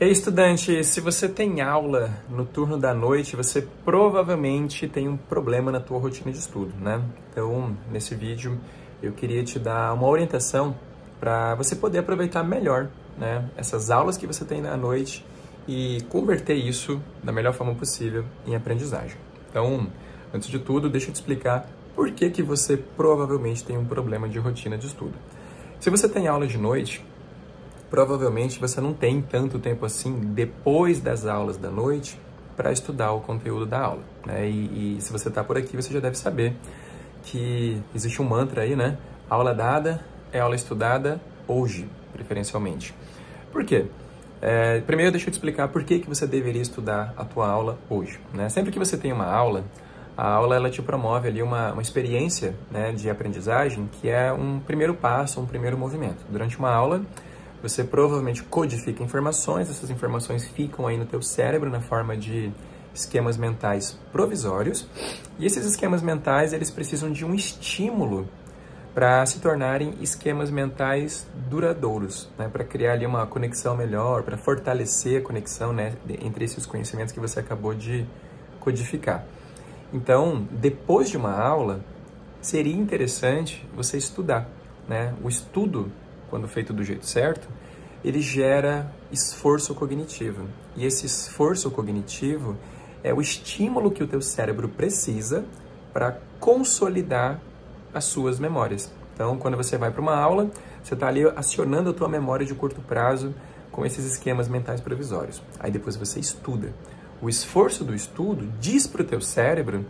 Ei, estudante, se você tem aula no turno da noite, você provavelmente tem um problema na tua rotina de estudo, né? Então, nesse vídeo, eu queria te dar uma orientação para você poder aproveitar melhor, né, essas aulas que você tem na noite e converter isso da melhor forma possível em aprendizagem. Então, antes de tudo, deixa eu te explicar por que que você provavelmente tem um problema de rotina de estudo. Se você tem aula de noite, provavelmente você não tem tanto tempo assim depois das aulas da noite para estudar o conteúdo da aula, né? E se você está por aqui, você já deve saber que existe um mantra aí, né? Aula dada é aula estudada hoje, preferencialmente. Por quê? Primeiro, deixa eu te explicar por que que você deveria estudar a tua aula hoje, né? Sempre que você tem uma aula, a aula ela te promove ali uma experiência, né, de aprendizagem que é um primeiro passo, um primeiro movimento. Durante uma aula, você provavelmente codifica informações, essas informações ficam aí no teu cérebro na forma de esquemas mentais provisórios, e esses esquemas mentais, eles precisam de um estímulo para se tornarem esquemas mentais duradouros, né? Para criar ali uma conexão melhor, para fortalecer a conexão, né, entre esses conhecimentos que você acabou de codificar. Então, depois de uma aula, seria interessante você estudar, né? O estudo, quando feito do jeito certo, ele gera esforço cognitivo. E esse esforço cognitivo é o estímulo que o teu cérebro precisa para consolidar as suas memórias. Então, quando você vai para uma aula, você está ali acionando a tua memória de curto prazo com esses esquemas mentais provisórios. Aí depois você estuda. O esforço do estudo diz para o teu cérebro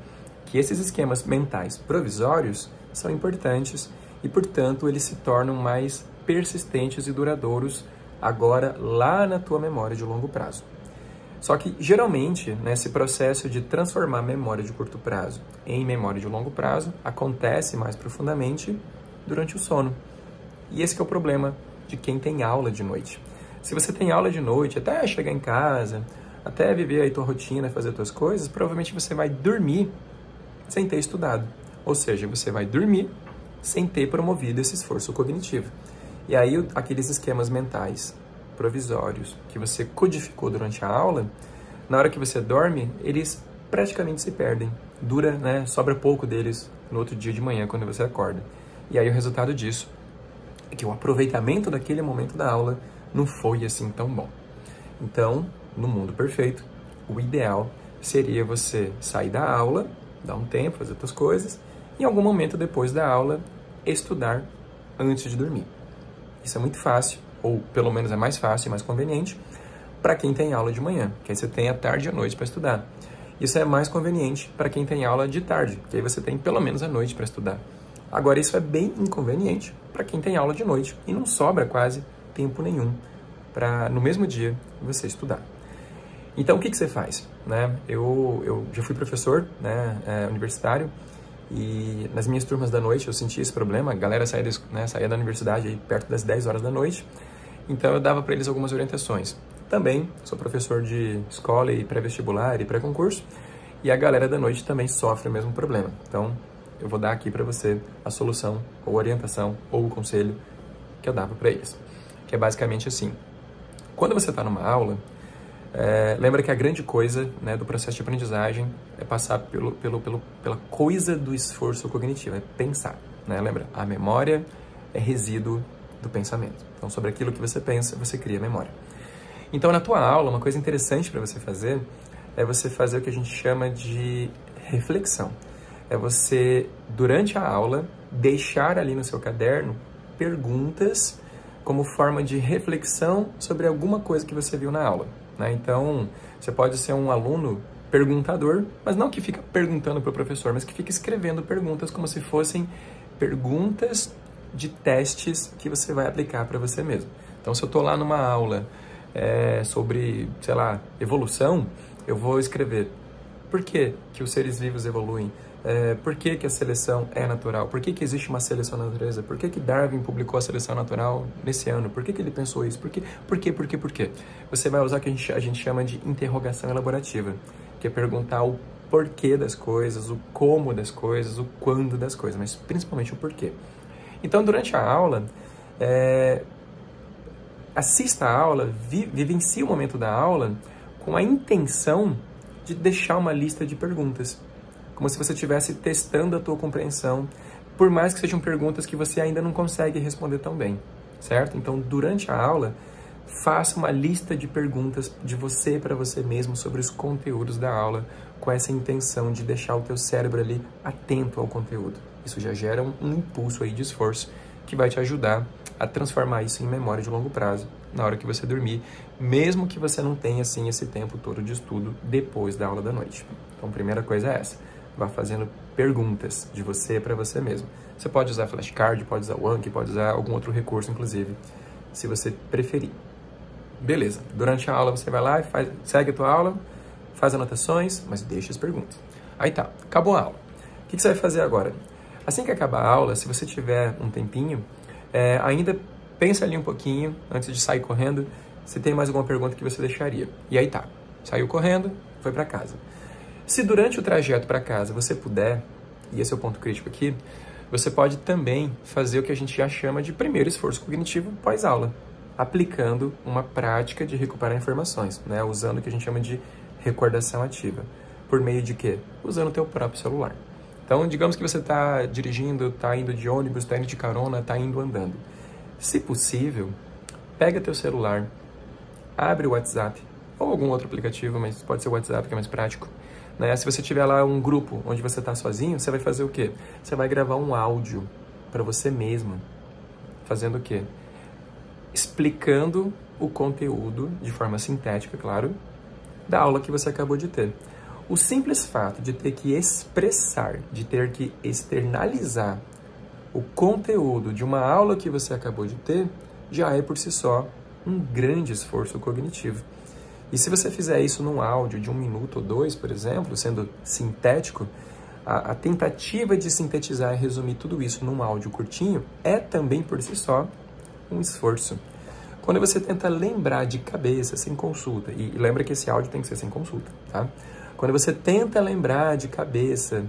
que esses esquemas mentais provisórios são importantes e, portanto, eles se tornam mais persistentes e duradouros agora lá na tua memória de longo prazo. Só que, geralmente, nesse processo de transformar a memória de curto prazo em memória de longo prazo, acontece mais profundamente durante o sono. E esse que é o problema de quem tem aula de noite. Se você tem aula de noite, até chegar em casa, até viver aí tua rotina, fazer tuas coisas, provavelmente você vai dormir sem ter estudado. Ou seja, você vai dormir sem ter promovido esse esforço cognitivo. E aí, aqueles esquemas mentais provisórios que você codificou durante a aula, na hora que você dorme, eles praticamente se perdem. Dura, né? Sobra pouco deles no outro dia de manhã, quando você acorda. E aí, o resultado disso é que o aproveitamento daquele momento da aula não foi assim tão bom. Então, no mundo perfeito, o ideal seria você sair da aula, dar um tempo, fazer outras coisas, e em algum momento depois da aula, estudar antes de dormir. Isso é muito fácil, ou pelo menos é mais fácil e mais conveniente para quem tem aula de manhã, que aí você tem a tarde e a noite para estudar. Isso é mais conveniente para quem tem aula de tarde, que aí você tem pelo menos a noite para estudar. Agora, isso é bem inconveniente para quem tem aula de noite e não sobra quase tempo nenhum para, no mesmo dia, você estudar. Então, o que você faz? Né? Eu já fui professor, né, universitário, e nas minhas turmas da noite eu sentia esse problema. A galera saía da universidade aí perto das 10 horas da noite, então eu dava para eles algumas orientações. Também sou professor de escola e pré-vestibular e pré-concurso, e a galera da noite também sofre o mesmo problema. Então, eu vou dar aqui para você a solução, ou orientação, ou o conselho que eu dava para eles, que é basicamente assim. Quando você está numa aula, lembra que a grande coisa, né, do processo de aprendizagem é passar pela coisa do esforço cognitivo, é pensar, né? Lembra, a memória é resíduo do pensamento. Então, sobre aquilo que você pensa, você cria memória. Então, na tua aula, uma coisa interessante para você fazer é você fazer o que a gente chama de reflexão. É você, durante a aula, deixar ali no seu caderno perguntas como forma de reflexão sobre alguma coisa que você viu na aula, né? Então, você pode ser um aluno perguntador, mas não que fica perguntando para o professor, mas que fica escrevendo perguntas como se fossem perguntas de testes que você vai aplicar para você mesmo. Então, se eu estou lá numa aula sobre, sei lá, evolução, eu vou escrever por que que os seres vivos evoluem, por que que a seleção é natural, por que que existe uma seleção na natureza, por que que Darwin publicou a seleção natural nesse ano, por que que ele pensou isso, por quê? Você vai usar o que a gente chama de interrogação elaborativa, que é perguntar o porquê das coisas, o como das coisas, o quando das coisas, mas principalmente o porquê. Então, durante a aula, assista a aula, vivencie o momento da aula com a intenção de deixar uma lista de perguntas, como se você estivesse testando a tua compreensão, por mais que sejam perguntas que você ainda não consegue responder tão bem, certo? Então, durante a aula, faça uma lista de perguntas de você para você mesmo sobre os conteúdos da aula, com essa intenção de deixar o teu cérebro ali atento ao conteúdo. Isso já gera um impulso aí de esforço que vai te ajudar a transformar isso em memória de longo prazo na hora que você dormir, mesmo que você não tenha assim esse tempo todo de estudo depois da aula da noite. Então, a primeira coisa é essa. Vá fazendo perguntas de você para você mesmo. Você pode usar flashcard, pode usar o Anki, pode usar algum outro recurso, inclusive, se você preferir. Beleza. Durante a aula você vai lá e segue a tua aula, faz anotações, mas deixa as perguntas. Aí tá, acabou a aula. O que você vai fazer agora? Assim que acabar a aula, se você tiver um tempinho, ainda pensa ali um pouquinho, antes de sair correndo, se tem mais alguma pergunta que você deixaria. E aí tá, saiu correndo, foi para casa. Se durante o trajeto para casa você puder, e esse é o ponto crítico aqui, você pode também fazer o que a gente já chama de primeiro esforço cognitivo pós-aula, aplicando uma prática de recuperar informações, né? Usando o que a gente chama de recordação ativa. Por meio de quê? Usando o teu próprio celular. Então, digamos que você está dirigindo, está indo de ônibus, está indo de carona, está indo andando. Se possível, pega teu celular, abre o WhatsApp, ou algum outro aplicativo, mas pode ser o WhatsApp que é mais prático. Né? Se você tiver lá um grupo onde você está sozinho, você vai fazer o quê? Você vai gravar um áudio para você mesmo. Fazendo o quê? Explicando o conteúdo, de forma sintética, claro, da aula que você acabou de ter. O simples fato de ter que expressar, de ter que externalizar o conteúdo de uma aula que você acabou de ter, já é por si só um grande esforço cognitivo. E se você fizer isso num áudio de 1 minuto ou 2, por exemplo, sendo sintético, a tentativa de sintetizar e resumir tudo isso num áudio curtinho é também por si só um esforço. Quando você tenta lembrar de cabeça, sem consulta, e lembra que esse áudio tem que ser sem consulta, tá? Quando você tenta lembrar de cabeça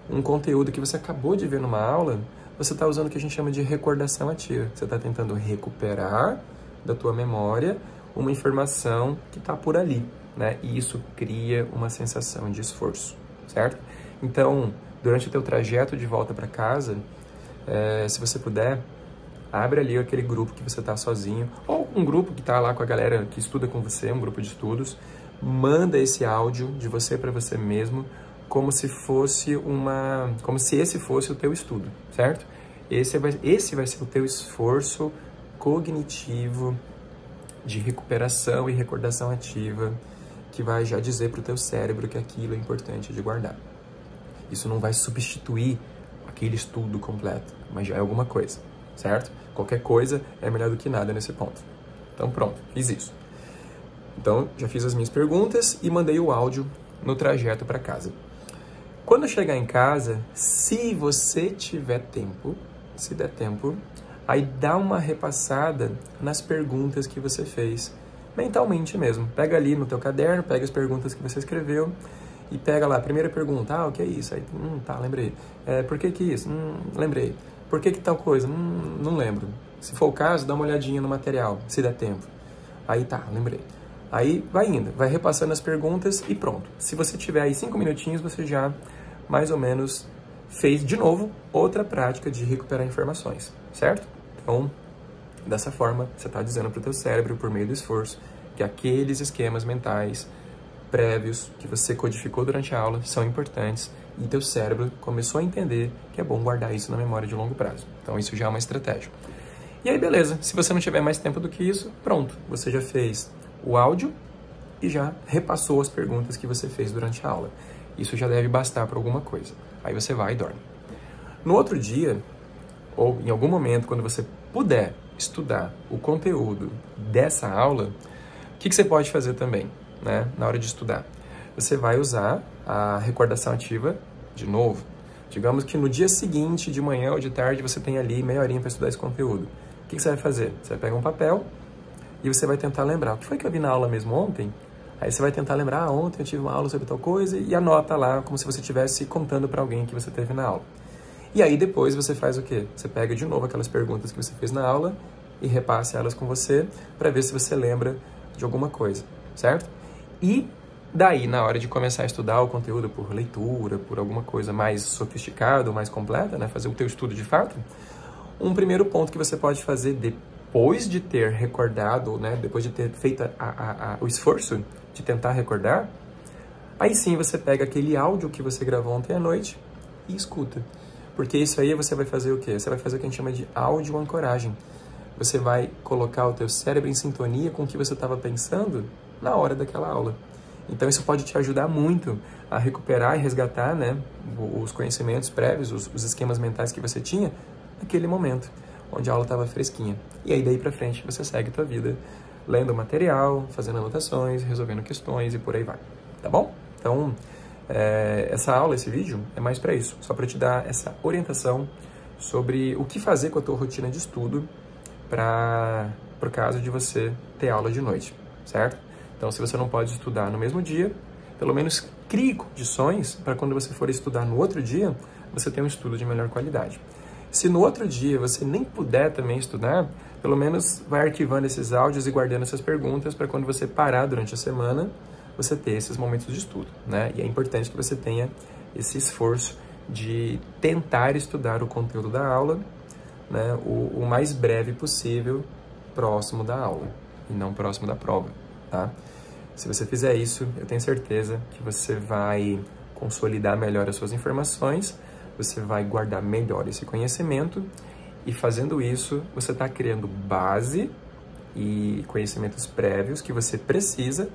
um conteúdo que você acabou de ver numa aula, você está usando o que a gente chama de recordação ativa. Você está tentando recuperar da tua memória uma informação que está por ali, né? E isso cria uma sensação de esforço, certo? Então, durante o teu trajeto de volta para casa, se você puder, abre ali aquele grupo que você está sozinho, ou um grupo que está lá com a galera que estuda com você, um grupo de estudos, manda esse áudio de você para você mesmo, como se esse fosse o teu estudo, certo? Esse vai ser o teu esforço cognitivo de recuperação e recordação ativa, que vai já dizer para o teu cérebro que aquilo é importante de guardar. Isso não vai substituir aquele estudo completo, mas já é alguma coisa, certo? Qualquer coisa é melhor do que nada nesse ponto. Então pronto, fiz isso. Então já fiz as minhas perguntas e mandei o áudio no trajeto para casa. Quando chegar em casa, se você tiver tempo, se der tempo, aí dá uma repassada nas perguntas que você fez, mentalmente mesmo. Pega ali no teu caderno, pega as perguntas que você escreveu e pega lá, a primeira pergunta, o que é isso? Aí, tá, lembrei. Por que isso? Lembrei. Por que tal coisa? Não lembro. Se for o caso, dá uma olhadinha no material, se der tempo. Aí tá, lembrei. Aí vai indo, vai repassando as perguntas e pronto. Se você tiver aí 5 minutinhos, você já mais ou menos fez de novo outra prática de recuperar informações, certo? Então, dessa forma, você está dizendo para o teu cérebro, por meio do esforço, que aqueles esquemas mentais prévios que você codificou durante a aula são importantes e teu cérebro começou a entender que é bom guardar isso na memória de longo prazo. Então, isso já é uma estratégia. E aí, beleza. Se você não tiver mais tempo do que isso, pronto. Você já fez o áudio e já repassou as perguntas que você fez durante a aula. Isso já deve bastar para alguma coisa. Aí você vai e dorme. No outro dia, ou em algum momento, quando você puder estudar o conteúdo dessa aula, o que você pode fazer também, né, na hora de estudar? Você vai usar a recordação ativa de novo. Digamos que no dia seguinte, de manhã ou de tarde, você tem ali meia horinha para estudar esse conteúdo. O que você vai fazer? Você vai pegar um papel e você vai tentar lembrar. O que foi que eu vi na aula mesmo ontem? Aí você vai tentar lembrar, ontem eu tive uma aula sobre tal coisa, e anota lá como se você estivesse contando para alguém que você teve na aula. E aí depois você faz o quê? Você pega de novo aquelas perguntas que você fez na aula e repasse elas com você para ver se você lembra de alguma coisa, certo? E daí, na hora de começar a estudar o conteúdo por leitura, por alguma coisa mais sofisticada, mais completa, né, fazer o teu estudo de fato, um primeiro ponto que você pode fazer depois de ter recordado, né, depois de ter feito o esforço de tentar recordar, aí sim você pega aquele áudio que você gravou ontem à noite e escuta. Porque isso aí você vai fazer o quê? Você vai fazer o que a gente chama de áudio-ancoragem. Você vai colocar o teu cérebro em sintonia com o que você estava pensando na hora daquela aula. Então isso pode te ajudar muito a recuperar e resgatar, né, os conhecimentos prévios, os esquemas mentais que você tinha naquele momento, onde a aula estava fresquinha. E aí daí para frente você segue a tua vida, lendo o material, fazendo anotações, resolvendo questões e por aí vai, tá bom? Então, essa aula, esse vídeo, é mais para isso, só para te dar essa orientação sobre o que fazer com a tua rotina de estudo para o caso de você ter aula de noite, certo? Então, se você não pode estudar no mesmo dia, pelo menos crie condições para quando você for estudar no outro dia, você ter um estudo de melhor qualidade. Se no outro dia você nem puder também estudar, pelo menos vai arquivando esses áudios e guardando essas perguntas para quando você parar durante a semana, você ter esses momentos de estudo, né? E é importante que você tenha esse esforço de tentar estudar o conteúdo da aula, né, o mais breve possível, próximo da aula, e não próximo da prova, tá? Se você fizer isso, eu tenho certeza que você vai consolidar melhor as suas informações, você vai guardar melhor esse conhecimento, e fazendo isso, você está criando base e conhecimentos prévios que você precisa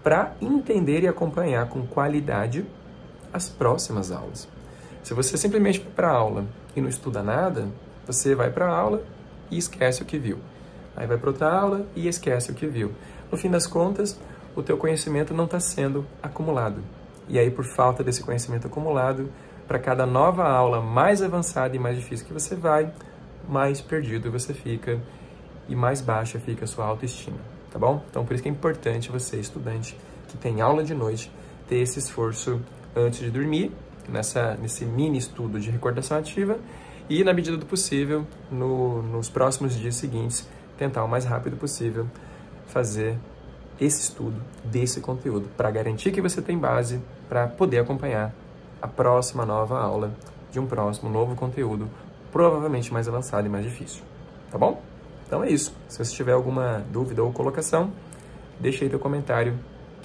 para entender e acompanhar com qualidade as próximas aulas. Se você simplesmente vai para a aula e não estuda nada, você vai para a aula e esquece o que viu. Aí vai para outra aula e esquece o que viu. No fim das contas, o teu conhecimento não está sendo acumulado. E aí, por falta desse conhecimento acumulado, para cada nova aula mais avançada e mais difícil que você vai, mais perdido você fica e mais baixa fica a sua autoestima, tá bom? Então, por isso que é importante você, estudante, que tem aula de noite, ter esse esforço antes de dormir, nesse mini estudo de recordação ativa, e, na medida do possível, nos próximos dias seguintes, tentar o mais rápido possível fazer esse estudo desse conteúdo, para garantir que você tem base para poder acompanhar a próxima nova aula de um próximo novo conteúdo, provavelmente mais avançado e mais difícil, tá bom? Então é isso. Se você tiver alguma dúvida ou colocação, deixa aí teu comentário,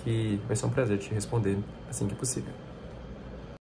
que vai ser um prazer te responder assim que possível.